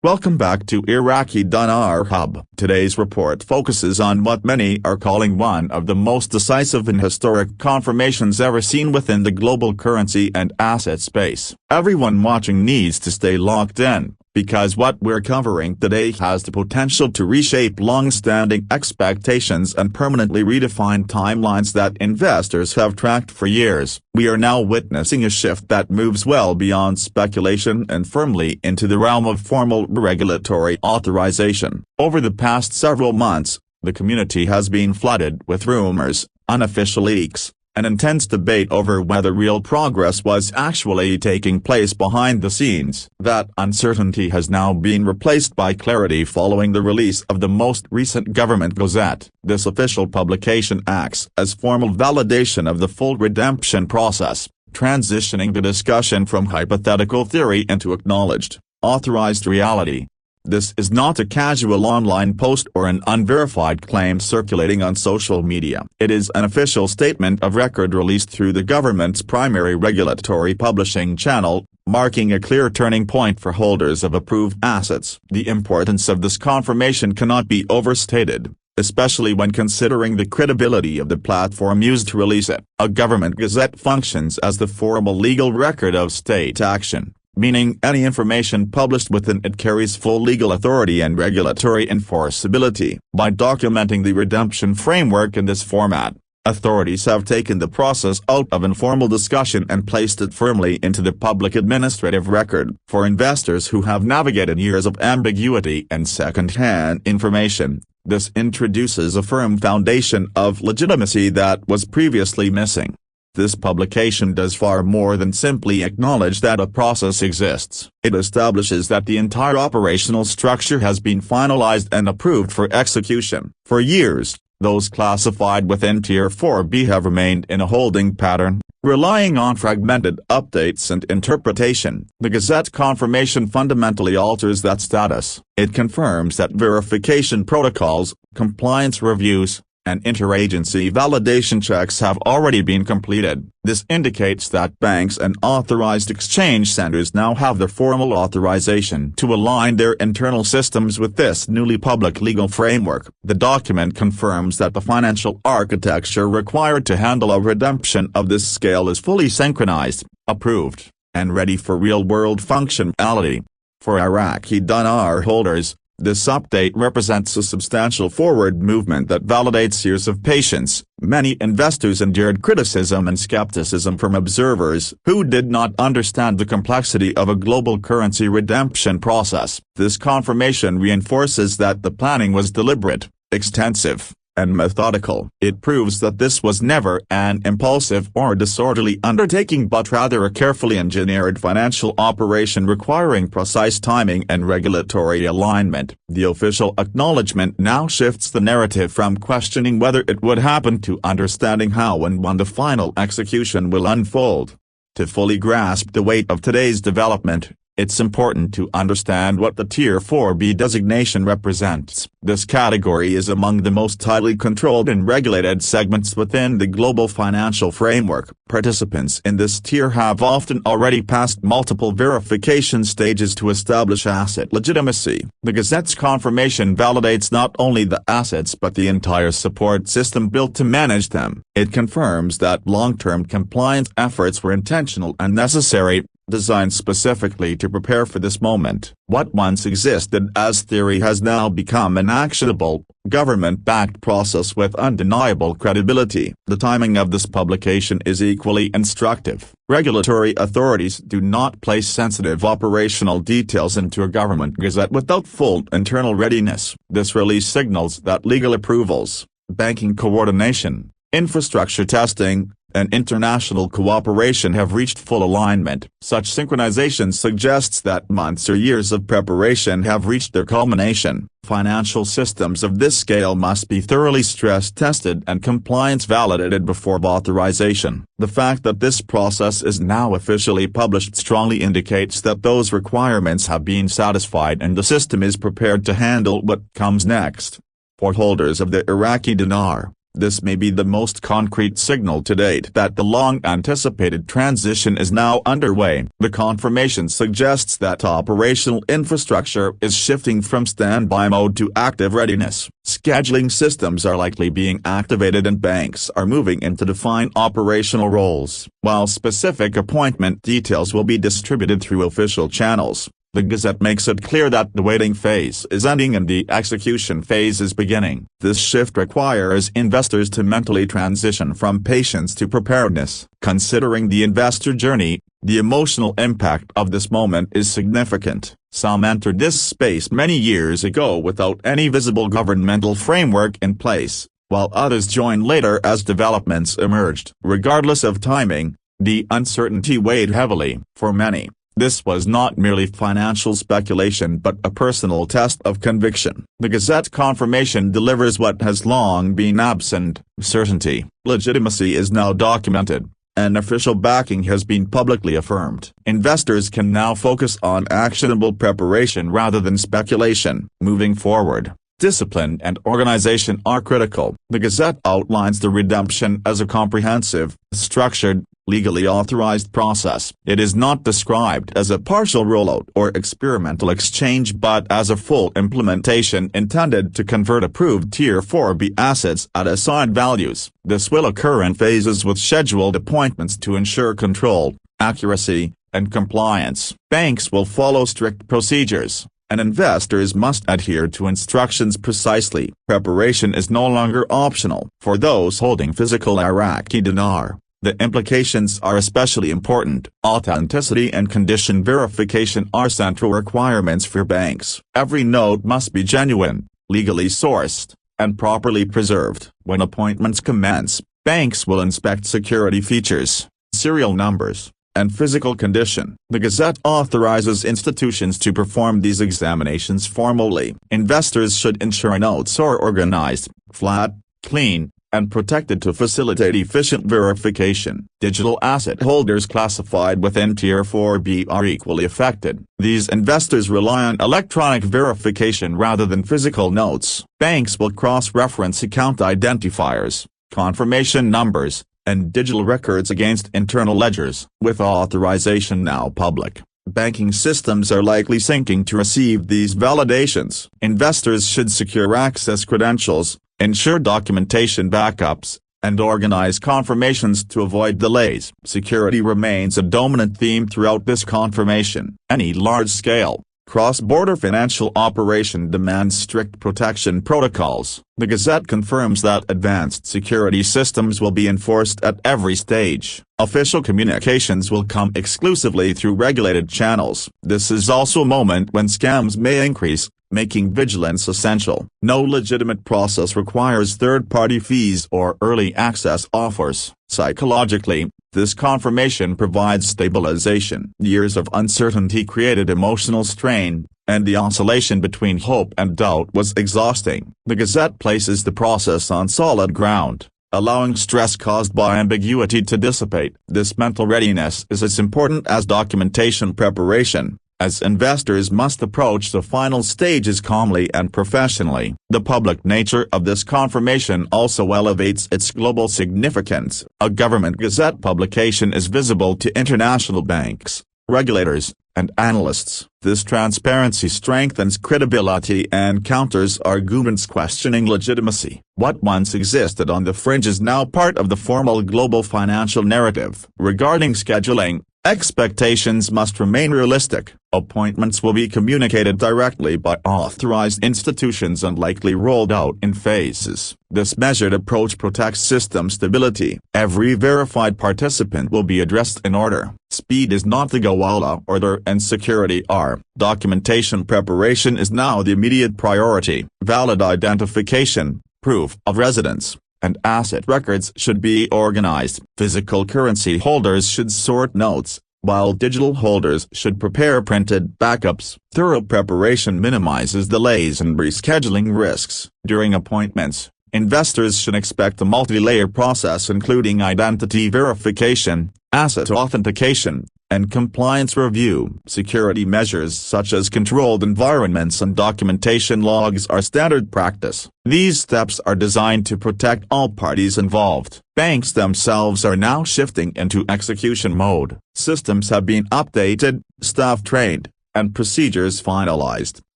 Welcome back to Iraqi Dinar Hub. Today's report focuses on what many are calling one of the most decisive and historic confirmations ever seen within the global currency and asset space. Everyone watching needs to stay locked in, because what we're covering today has the potential to reshape long-standing expectations and permanently redefine timelines that investors have tracked for years. We are now witnessing a shift that moves well beyond speculation and firmly into the realm of formal regulatory authorization. Over the past several months, the community has been flooded with rumors, unofficial leaks, and intense debate over whether real progress was actually taking place behind the scenes. That uncertainty has now been replaced by clarity following the release of the most recent Government Gazette. This official publication acts as formal validation of the full redemption process, transitioning the discussion from hypothetical theory into acknowledged, authorized reality. This is not a casual online post or an unverified claim circulating on social media. It is an official statement of record released through the government's primary regulatory publishing channel, marking a clear turning point for holders of approved assets. The importance of this confirmation cannot be overstated, especially when considering the credibility of the platform used to release it. A Government Gazette functions as the formal legal record of state action, meaning any information published within it carries full legal authority and regulatory enforceability. By documenting the redemption framework in this format, authorities have taken the process out of informal discussion and placed it firmly into the public administrative record. For investors who have navigated years of ambiguity and second-hand information, this introduces a firm foundation of legitimacy that was previously missing. This publication does far more than simply acknowledge that a process exists. It establishes that the entire operational structure has been finalized and approved for execution. For years, those classified within Tier 4B have remained in a holding pattern, relying on fragmented updates and interpretation. The Gazette confirmation fundamentally alters that status. It confirms that verification protocols, compliance reviews, and interagency validation checks have already been completed. This indicates that banks and authorized exchange centers now have the formal authorization to align their internal systems with this newly public legal framework. The document confirms that the financial architecture required to handle a redemption of this scale is fully synchronized, approved, and ready for real-world functionality. For Iraqi dinar holders, this update represents a substantial forward movement that validates years of patience. Many investors endured criticism and skepticism from observers who did not understand the complexity of a global currency redemption process. This confirmation reinforces that the planning was deliberate, extensive, and methodical. It proves that this was never an impulsive or disorderly undertaking but rather a carefully engineered financial operation requiring precise timing and regulatory alignment. The official acknowledgement now shifts the narrative from questioning whether it would happen to understanding how and when the final execution will unfold. To fully grasp the weight of today's development, it's important to understand what the Tier 4B designation represents. This category is among the most tightly controlled and regulated segments within the global financial framework. Participants in this tier have often already passed multiple verification stages to establish asset legitimacy. The Gazette's confirmation validates not only the assets but the entire support system built to manage them. It confirms that long-term compliance efforts were intentional and necessary, designed specifically to prepare for this moment. What once existed as theory has now become an actionable, government-backed process with undeniable credibility. The timing of this publication is equally instructive. Regulatory authorities do not place sensitive operational details into a Government Gazette without full internal readiness. This release signals that legal approvals, banking coordination, infrastructure testing, and international cooperation have reached full alignment. Such synchronization suggests that months or years of preparation have reached their culmination. Financial systems of this scale must be thoroughly stress-tested and compliance validated before authorization. The fact that this process is now officially published strongly indicates that those requirements have been satisfied and the system is prepared to handle what comes next. For holders of the Iraqi dinar, This may be the most concrete signal to date that the long-anticipated transition is now underway. The confirmation suggests that operational infrastructure is shifting from standby mode to active readiness. Scheduling systems are likely being activated and banks are moving into defined operational roles, while specific appointment details will be distributed through official channels. The Gazette makes it clear that the waiting phase is ending and the execution phase is beginning. This shift requires investors to mentally transition from patience to preparedness. Considering the investor journey, the emotional impact of this moment is significant. Some entered this space many years ago without any visible governmental framework in place, while others joined later as developments emerged. Regardless of timing, the uncertainty weighed heavily. For many, this was not merely financial speculation but a personal test of conviction. The Gazette confirmation delivers what has long been absent: certainty. Legitimacy is now documented, and official backing has been publicly affirmed. Investors can now focus on actionable preparation rather than speculation. Moving forward, discipline and organization are critical. The Gazette outlines the redemption as a comprehensive, structured, legally authorized process. It is not described as a partial rollout or experimental exchange but as a full implementation intended to convert approved Tier 4B assets at assigned values. This will occur in phases with scheduled appointments to ensure control, accuracy, and compliance. Banks will follow strict procedures, and investors must adhere to instructions precisely. Preparation is no longer optional. For those holding physical Iraqi dinar, the implications are especially important. Authenticity and condition verification are central requirements for banks. Every note must be genuine, legally sourced, and properly preserved. When appointments commence, banks will inspect security features, serial numbers, and physical condition. The Gazette authorizes institutions to perform these examinations formally. Investors should ensure notes are organized, flat, clean, and protected to facilitate efficient verification. Digital asset holders classified within Tier 4B are equally affected. These investors rely on electronic verification rather than physical notes. Banks will cross-reference account identifiers, confirmation numbers, and digital records against internal ledgers. With authorization now public, banking systems are likely syncing to receive these validations. Investors should secure access credentials, ensure documentation backups, and organize confirmations to avoid delays. Security remains a dominant theme throughout this confirmation. Any large-scale, cross-border financial operation demands strict protection protocols. The Gazette confirms that advanced security systems will be enforced at every stage. Official communications will come exclusively through regulated channels. This is also a moment when scams may increase, making vigilance essential. No legitimate process requires third-party fees or early access offers. Psychologically, this confirmation provides stabilization. Years of uncertainty created emotional strain, and the oscillation between hope and doubt was exhausting. The Gazette places the process on solid ground, allowing stress caused by ambiguity to dissipate. This mental readiness is as important as documentation preparation, as investors must approach the final stages calmly and professionally. The public nature of this confirmation also elevates its global significance. A Government Gazette publication is visible to international banks, regulators, and analysts. This transparency strengthens credibility and counters arguments questioning legitimacy. What once existed on the fringe is now part of the formal global financial narrative. Regarding scheduling, expectations must remain realistic. Appointments will be communicated directly by authorized institutions and likely rolled out in phases. This measured approach protects system stability. Every verified participant will be addressed in order. Speed is not the goal, order and security are. Documentation preparation is now the immediate priority. Valid identification, proof of residence, and asset records should be organized. Physical currency holders should sort notes, while digital holders should prepare printed backups. Thorough preparation minimizes delays and rescheduling risks. During appointments, investors should expect a multi-layer process including identity verification, asset authentication, and compliance review. Security measures such as controlled environments and documentation logs are standard practice. These steps are designed to protect all parties involved. Banks themselves are now shifting into execution mode. Systems have been updated, staff trained, and procedures finalized.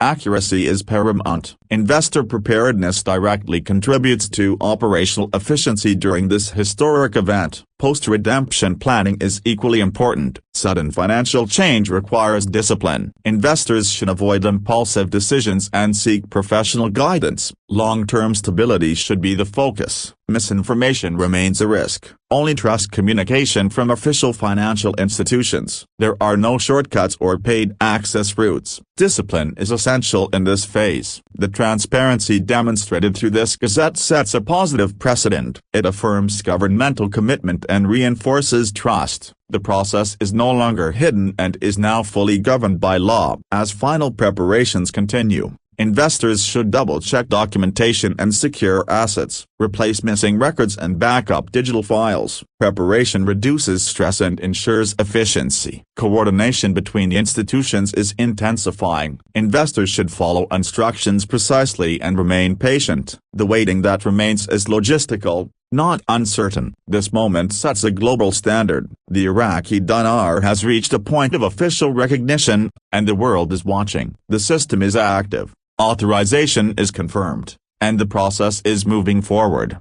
Accuracy is paramount. Investor preparedness directly contributes to operational efficiency during this historic event. Post-redemption planning is equally important. Sudden financial change requires discipline. Investors should avoid impulsive decisions and seek professional guidance. Long-term stability should be the focus. Misinformation remains a risk. Only trust communication from official financial institutions. There are no shortcuts or paid access routes. Discipline is essential in this phase. The transparency demonstrated through this Gazette sets a positive precedent. It affirms governmental commitment and reinforces trust. The process is no longer hidden and is now fully governed by law. As final preparations continue, investors should double-check documentation and secure assets, replace missing records and backup digital files. Preparation reduces stress and ensures efficiency. Coordination between institutions is intensifying. Investors should follow instructions precisely and remain patient. The waiting that remains is logistical, not uncertain. This moment sets a global standard. The Iraqi dinar has reached a point of official recognition, and the world is watching. The system is active. Authorization is confirmed, and the process is moving forward.